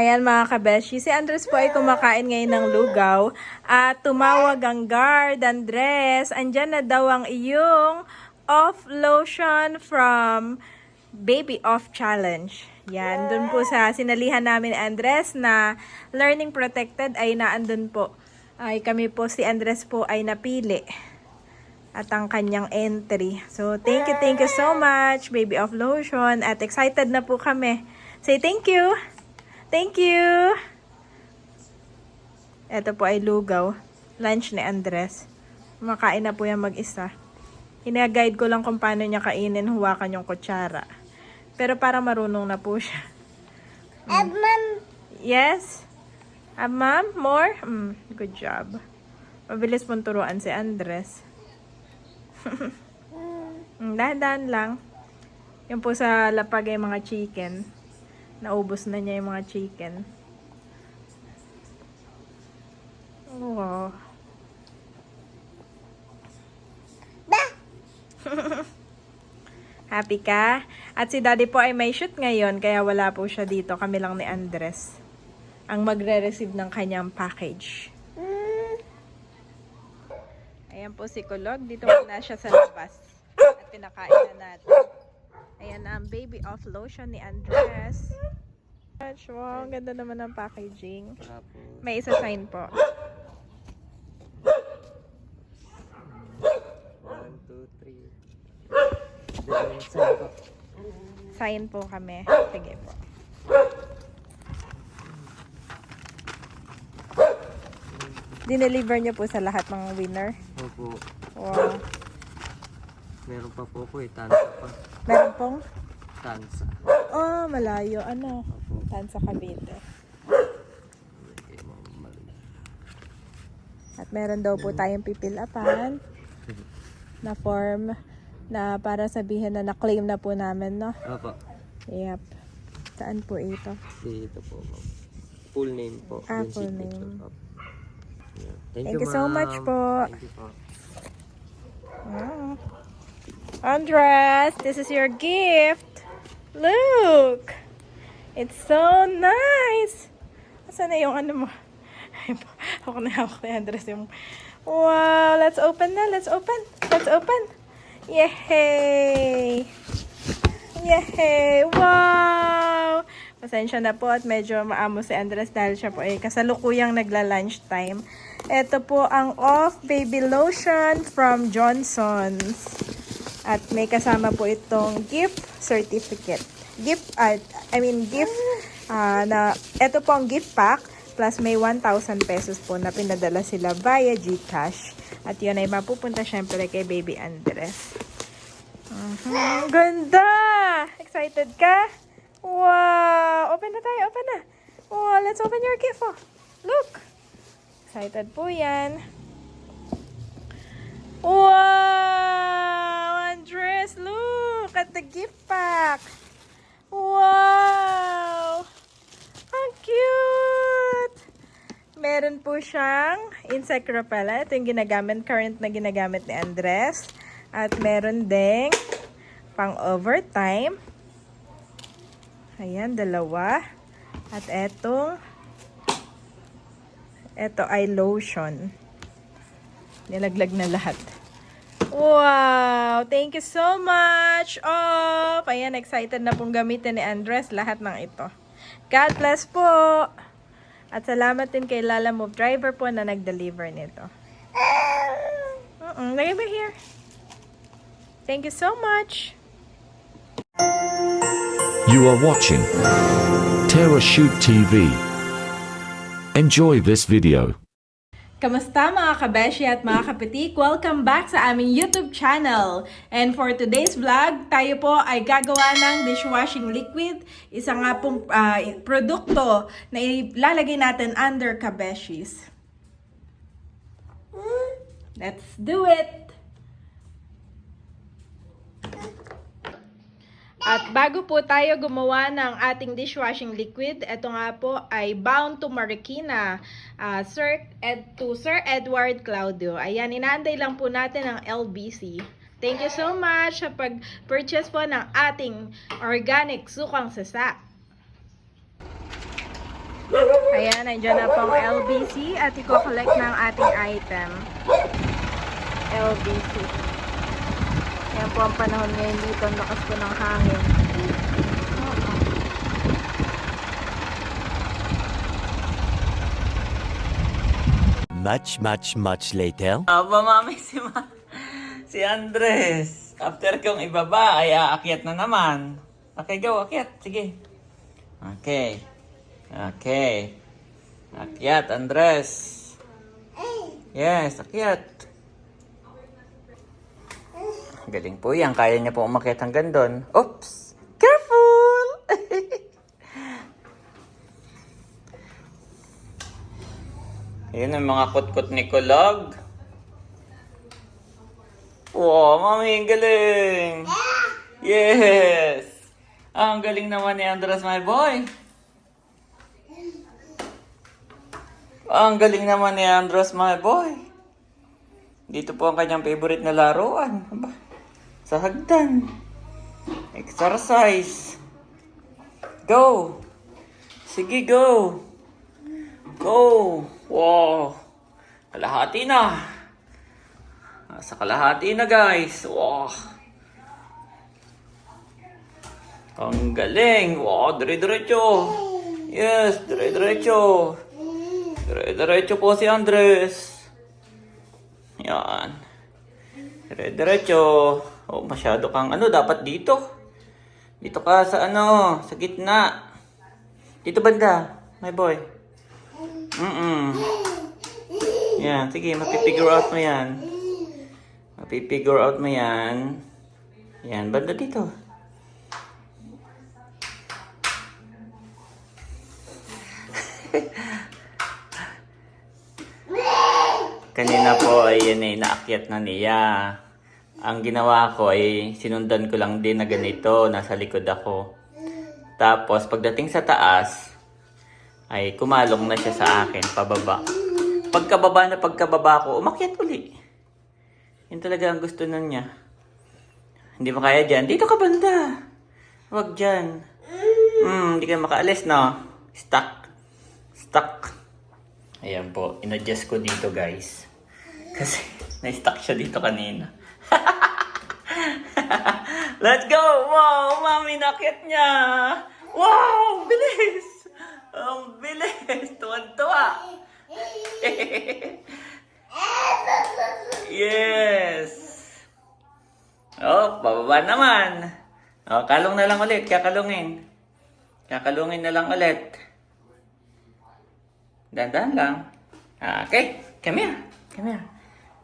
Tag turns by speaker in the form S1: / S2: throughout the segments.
S1: Ayan mga kabeshi, si Andres po ay kumakain ngayon ng lugaw at tumawag ang guard, Andres. Andyan na daw ang iyong off lotion from Baby Off Challenge. Yan, dun po sa sinalihan namin Andres na Learning Protected ay naandun po. Ay kami po, si Andres po ay napili at ang kanyang entry. So thank you so much Baby Off Lotion at excited na po kami. Say thank you! Thank you! Ito po ay lugaw. Lunch ni Andres. Makain na po yan mag-isa. Hina-guide ko lang kung paano niya kainin, huwakan yung kutsara. Pero para marunong na po siya.
S2: Mom.
S1: Yes? Ma'am? More? Good job. Mabilis pong turuan si Andres. Dahan-dahan lang. Yung po sa lapag ay mga chicken. Naubos na niya yung mga chicken. Wow. Happy ka? At si Daddy po ay may shoot ngayon, kaya wala po siya dito. Kami lang ni Andres ang magre-receive ng kanyang package. Ayan po si Kulog. Dito muna siya sa labas. At pinakain na natin. Ayan ang Baby Off Lotion ni Andres. Wow, ang ganda naman ng packaging. May isa sign po.
S3: 1, 2, 3.
S1: Sign po kami. Sige po. Dineliver niyo po sa lahat ng winner.
S3: Opo.
S1: Wow.
S3: Meron pa po po tansa pa.
S1: Meron pong?
S3: Tansa.
S1: Oh, malayo. Ano?
S3: Opo.
S1: Tansa Cavite. At meron daw po tayong pipilapan na form na para sabihin na na-claim na po namin, no?
S3: Opo.
S1: Yep. Saan po ito?
S3: Dito po, ma'am. Full name po.
S1: Ah,
S3: Yung
S1: full
S3: signature.
S1: name.
S3: Opo. Yeah.
S1: Thank you so
S3: ma'am.
S1: much po.
S3: Thank you po.
S1: Mm. Andres, this is your gift. Look! It's so nice! Asan na yung ano mo? Ako na hawak ni Andres yung... Wow! Let's open na! Let's open! Let's open! Yay! Yay! Wow! Pasensya na po at medyo maamo si Andres dahil siya po ay kasalukuyang nagla-lunch time. Ito po ang Off Baby Lotion from Johnson's. At may kasama po itong gift certificate. Gift na ito po ang gift pack plus may 1,000 pesos po na pinadala sila via GCash. At yun ay mapupunta syempre kay Baby Andres. Ganda! Excited ka? Wow! Open na tayo, open na. Wow, let's open your gift. Oh. Look! Excited po yan. Wow! Andres, look at the gift pack. Wow! Ang cute! Meron po siyang insect repellent. Ito yung current na ginagamit ni Andres. At meron ding pang overtime. Ayan, dalawa. At ito ay lotion. Nilaglag na lahat. Wow! Thank you so much! Oh! Ayan, excited na pong gamitin ni Andres lahat ng ito. God bless po! At salamat din kay Lala Move Driver po na nag-deliver nito. Lagay ba here? Thank you so much!
S4: You are watching Terra Shoot TV. Enjoy this video.
S1: Kamusta mga kabeshi at mga kapitik? Welcome back sa aming YouTube channel. And for today's vlog, tayo po ay gagawa ng dishwashing liquid. Isa nga pong produkto na ilalagay natin under kabeshis. Let's do it! At bago po tayo gumawa ng ating dishwashing liquid, ito nga po ay Bound to Marikina, Sir Edward Claudio. Ayan, inaantay lang po natin ang LBC. Thank you so much sa pag-purchase po ng ating organic sukang sasa. Ayan, nandiyan na pong LBC at i-collect ng ating item. LBC. Ayan po ang panahon ngayon dito. Ang lakas po ng hangin.
S5: Much later.
S6: Aba, mami, si Andres. After kong ibaba, ay aakyat na naman. Okay, go, akyat. Sige. Okay. Okay. Akyat, Andres. Yes, akyat. Galing po yan. Kaya niya po umakyat hanggang doon. Oops! Careful! Yun ang mga kutkot ni Kulog. Wow, mami, ang galing! Yes! Ang galing naman ni Andres, my boy. Ang galing naman ni Andres, my boy. Dito po ang kanyang favorite na laruan. Aba, sa hagdan. Exercise. Go! Sige, go! Go! Wow! Kalahati na! Sa kalahati na, guys! Wow! Ang galing! Wow! Dire-diretso! Yes! Dire-diretso! Dire-diretso po si Andres! Yan! Dire-diretso! Oh, masyado kang dapat dito. Dito ka sa sa gitna. Dito banda, my boy. Yan, sige, mapipigure out mo yan. Mapipigure out mo yan. Yan, banda dito. Kanina po ay yan ay naakyat na niya. Ang ginawa ko ay sinundan ko lang din na ganito, nasa likod ako. Tapos pagdating sa taas, ay kumalong na siya sa akin, pababa. Pagkababa ko, umakyat uli. Yun talaga ang gusto na niya. Hindi mo kaya dyan. Dito ka banda. Huwag dyan. Hindi ka makaalis, no? Stuck. Ayan po, in-adjust ko dito, guys. Kasi na-stuck siya dito kanina. Let's go! Wow! Mami, nakyat niya! Wow! Bilis! Ang bilis! Tuwan-tuwa! Yes! Oh, bababa naman. Oh, kalong na lang ulit. Kakalungin. Kakalungin na lang ulit. Dandan lang. Okay. Come here. Come here.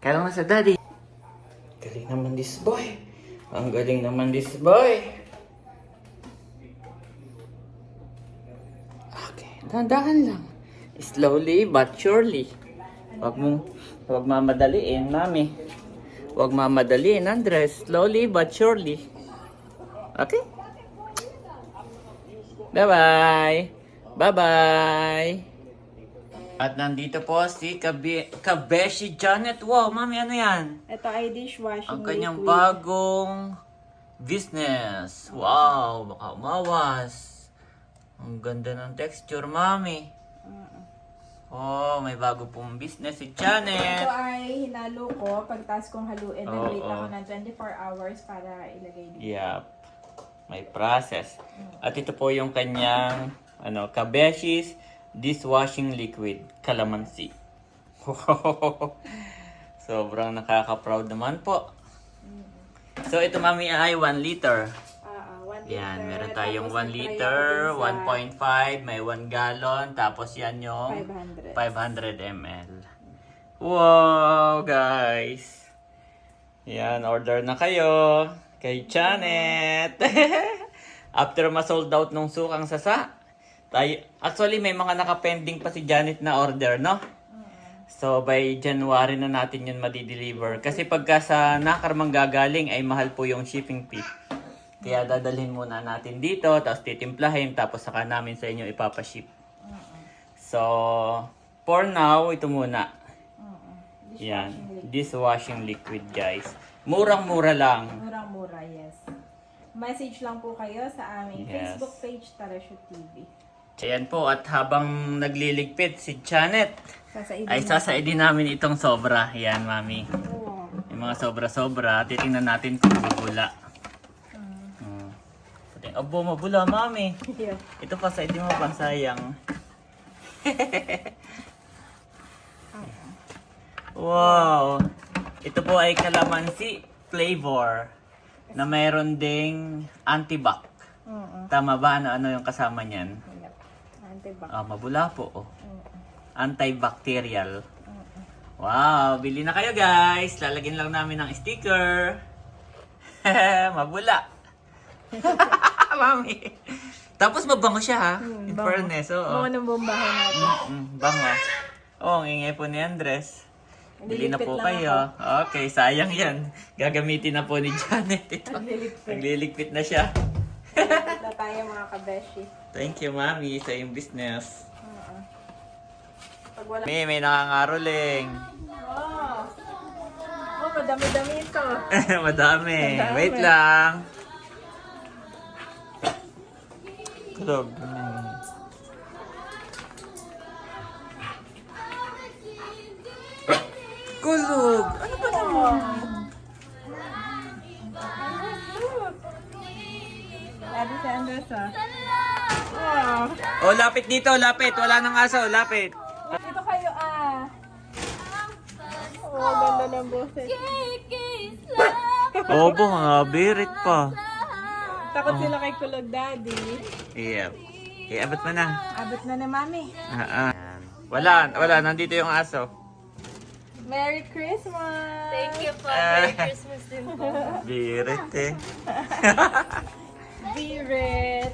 S6: Kalong na sa daddy. Galing naman this boy. Ang galing naman this boy. Okay. Dandan lang. Slowly but surely. Huwag mamadaliin, mami. Huwag mamadaliin, Andres. Slowly but surely. Okay? Bye-bye. Bye-bye. At nandito po si Kabeshi Janet. Wow, mami, ano yan?
S1: Ito ay dishwashing
S6: Ang kanyang
S1: liquid.
S6: bagong business. Wow, baka umawas. Ang ganda ng texture, mami. Oh, may bago pong business si Janet.
S1: Ito ay hinalo ko. Pagtas kong haluin, nag-wait
S6: Oo.
S1: ako ng 24 hours para ilagay dito.
S6: Yep. May process. At ito po yung kanyang Kabeshi's dishwashing liquid, calamansi. Sobrang nakaka-proud naman po. So ito, mami, ay 1 liter.
S1: 1 liter.
S6: Yan, meron tayong
S1: Tapos
S6: 1 liter,
S1: nagtry ako dun
S6: 1.5, may 1 gallon, tapos yan yung
S1: 500.
S6: 500 ml. Wow, guys! Yan, order na kayo kay Janet. After ma-sold out nung sukang sasa, actually may mga naka-pending pa si Janet na order, no? So by January na natin yun madideliver. Kasi pagka sa Nakarmang gagaling ay mahal po yung shipping fee. Kaya dadalhin muna natin dito, tapos titimplahin, tapos saka namin sa inyo ipapaship. So, for now, ito muna. Yan, dishwashing liquid, guys. Murang-mura lang.
S1: Murang-mura, yes. Message lang po kayo sa aming
S6: Yes.
S1: Facebook page, Tara Shoot TV.
S6: So yan po, at habang nagliligpit si Janet,
S1: Sasaidin
S6: ay sasaidin namin itong sobra. Yan, mami.
S1: mo.
S6: Yung mga sobra-sobra, titingnan natin kung bubula. Abo, mabula, mami.
S1: Yeah.
S6: Ito pa, saidin mo pa, sayang. Wow! Ito po ay calamansi flavor na mayroon ding antibac. Tama ba? Ano yung kasama niyan?
S1: Yep. Antibac.
S6: Mabula po. Oh. Antibacterial. Wow! Bili na kayo, guys! Lalagyan lang namin ng sticker. Mabula. Mami. Tapos mabango siya, ha? In
S1: bango.
S6: fairness, oo.
S1: Mga nang bombahan natin.
S6: Bango. Oh, ang ingay po ni Andres. Bili na
S1: Nililipit
S6: po
S1: lang
S6: kayo. Okay, sayang yan. Gagamitin na po ni Janet ito.
S1: Nililipit.
S6: Nagliligpit na siya.
S1: Na tayo mga kabeshi.
S6: Thank you, Mami, sa iyong business.
S1: Pag wala...
S6: May nangangaroling.
S1: Wow! Oh, madami-dami ito.
S6: Madami.
S1: Madami.
S6: Wait lang. Kulog. Kulog. Ano ba naman?
S1: Sabi si Andres, Wow!
S6: Oh, lapit dito, lapit. Wala nang aso, lapit.
S1: Dito kayo, Oh, ganda ng boses.
S6: Obo, mga birit pa.
S1: Takot sila kay Kulog Daddy.
S6: Yep. Abot mo na.
S1: Abot na ni Mami.
S6: Wala, nandito yung aso.
S1: Merry Christmas!
S2: Thank you po. Merry Christmas din po.
S6: Birit eh.
S1: Birit!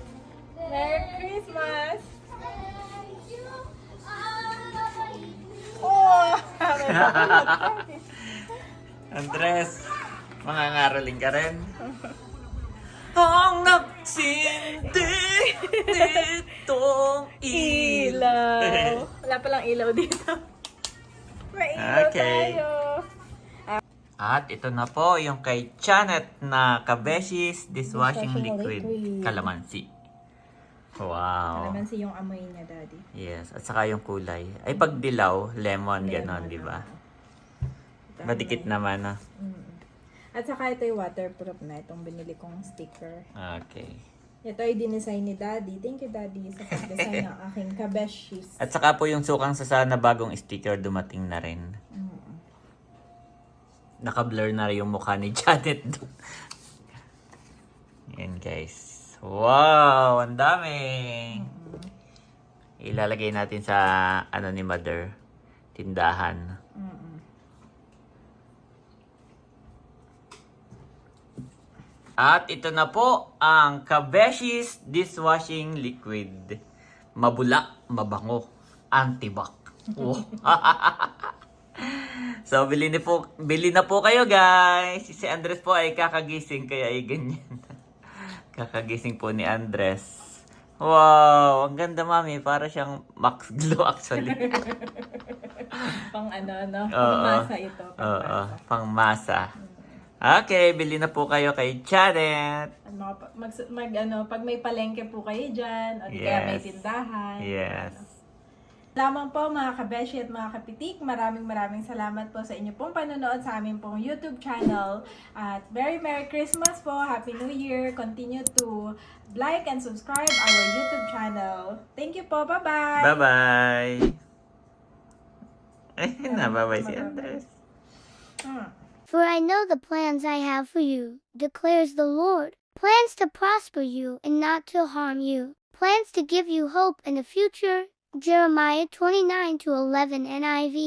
S1: Merry Christmas! Oh! May bakulot.
S6: Andres, mangangaroling ka rin. Ang nagsindi nitong
S1: Ilaw! Wala palang ilaw dito. May ilaw
S6: Okay.
S1: tayo.
S6: At ito na po yung kay Janet na Kabeshis Dishwashing Liquid Calamansi. Wow.
S1: Calamansi yung amoy niya, Daddy.
S6: Yes, at saka yung kulay. Ay pag dilaw, lemon, ganon, di ba? Madikit naman, no?
S1: At saka ito yung waterproof na itong binili kong sticker.
S6: Okay.
S1: Ito ay dinesign ni Daddy. Thank you, Daddy, sa pag-design ng aking kabeshis.
S6: At saka po yung sukang sasa na bagong sticker dumating na rin. Naka-blur na rin yung mukha ni Janet doon. Yan guys. Wow! Ang dami! Ilalagay natin sa ano ni Mother. Tindahan. At ito na po ang Kabeshis Dishwashing Liquid. Mabula, mabango, antibac. Wow. So, bili na po kayo, guys. Si Andres po ay kakagising, kaya ay ganyan. Kakagising po ni Andres. Wow, ang ganda, Mami. Para siyang Max Glow, actually.
S1: Pang ano,
S6: Oo.
S1: pang masa ito.
S6: Oo, pang masa. Okay, bili na po kayo kay Janet.
S1: Pag may palengke po kayo dyan, o di kaya may
S6: Yes.
S1: tindahan.
S6: Yes.
S1: Lamang po mga kabeshi at mga kapitik, maraming salamat po sa inyo pong panonood sa aming pong YouTube channel. At Merry Christmas po, Happy New Year, continue to like and subscribe our YouTube channel. Thank you po, bye-bye!
S6: Bye-bye. Ayun na, bye-bye si Andres.
S2: For I know the plans I have for you, declares the Lord. Plans to prosper you and not to harm you. Plans to give you hope in the future. Jeremiah 29:11 NIV.